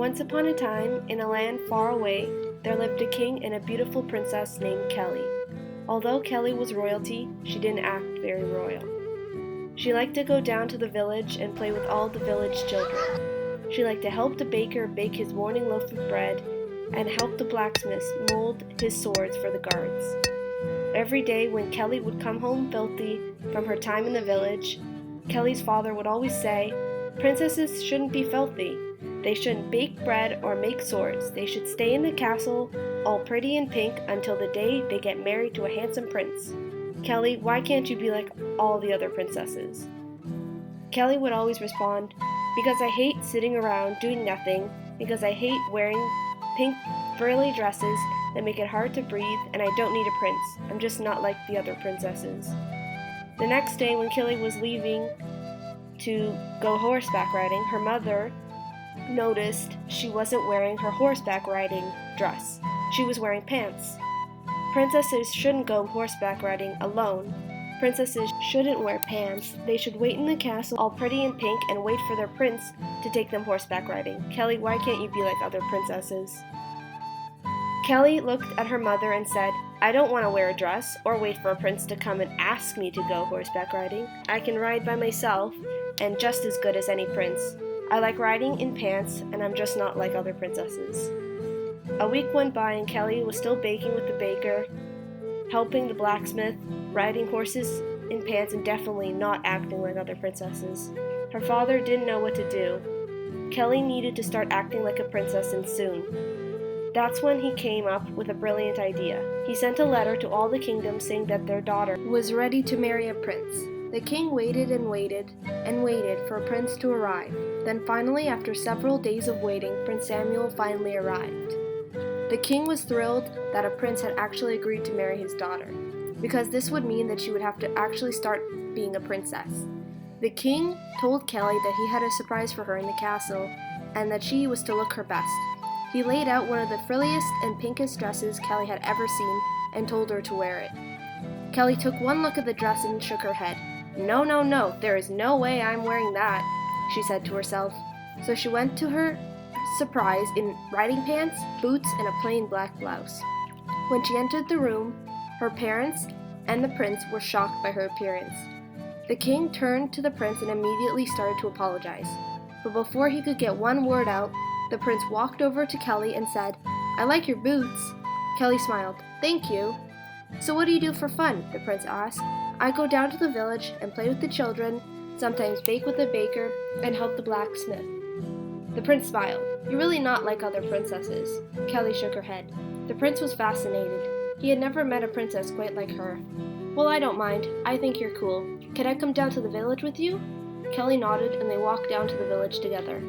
Once upon a time, in a land far away, there lived a king and a beautiful princess named Kelly. Although Kelly was royalty, she didn't act very royal. She liked to go down to the village and play with all the village children. She liked to help the baker bake his morning loaf of bread and help the blacksmith mold his swords for the guards. Every day when Kelly would come home filthy from her time in the village, Kelly's father would always say, "Princesses shouldn't be filthy. They shouldn't bake bread or make swords. They should stay in the castle, all pretty and pink, until the day they get married to a handsome prince. Kelly, why can't you be like all the other princesses?" Kelly would always respond, "Because I hate sitting around doing nothing, because I hate wearing pink frilly dresses that make it hard to breathe, and I don't need a prince. I'm just not like the other princesses." The next day when Kelly was leaving to go horseback riding, her mother noticed she wasn't wearing her horseback riding dress. She was wearing pants. Princesses shouldn't go horseback riding alone. Princesses shouldn't wear pants. They should wait in the castle all pretty and pink and wait for their prince to take them horseback riding. Kelly, why can't you be like other princesses? Kelly looked at her mother and said, "I don't want to wear a dress or wait for a prince to come and ask me to go horseback riding. I can ride by myself and just as good as any prince. I like riding in pants, and I'm just not like other princesses." A week went by and Kelly was still baking with the baker, helping the blacksmith, riding horses in pants, and definitely not acting like other princesses. Her father didn't know what to do. Kelly needed to start acting like a princess, and soon. That's when he came up with a brilliant idea. He sent a letter to all the kingdoms saying that their daughter was ready to marry a prince. The king waited and waited and waited for a prince to arrive. Then finally, after several days of waiting, Prince Samuel finally arrived. The king was thrilled that a prince had actually agreed to marry his daughter, because this would mean that she would have to actually start being a princess. The king told Kelly that he had a surprise for her in the castle, and that she was to look her best. He laid out one of the frilliest and pinkest dresses Kelly had ever seen and told her to wear it. Kelly took one look at the dress and shook her head. No, there is no way I'm wearing that," she said to herself. So she went to her surprise in riding pants, boots, and a plain black blouse. When she entered the room, her parents and the prince were shocked by her appearance. The king turned to the prince and immediately started to apologize. But before he could get one word out, the prince walked over to Kelly and said, "I like your boots." Kelly smiled. "Thank you." "So what do you do for fun?" the prince asked. "I go down to the village and play with the children, sometimes bake with the baker, and help the blacksmith." The prince smiled. "You're really not like other princesses." Kelly shook her head. The prince was fascinated. He had never met a princess quite like her. "Well, I don't mind. I think you're cool. Can I come down to the village with you?" Kelly nodded and they walked down to the village together.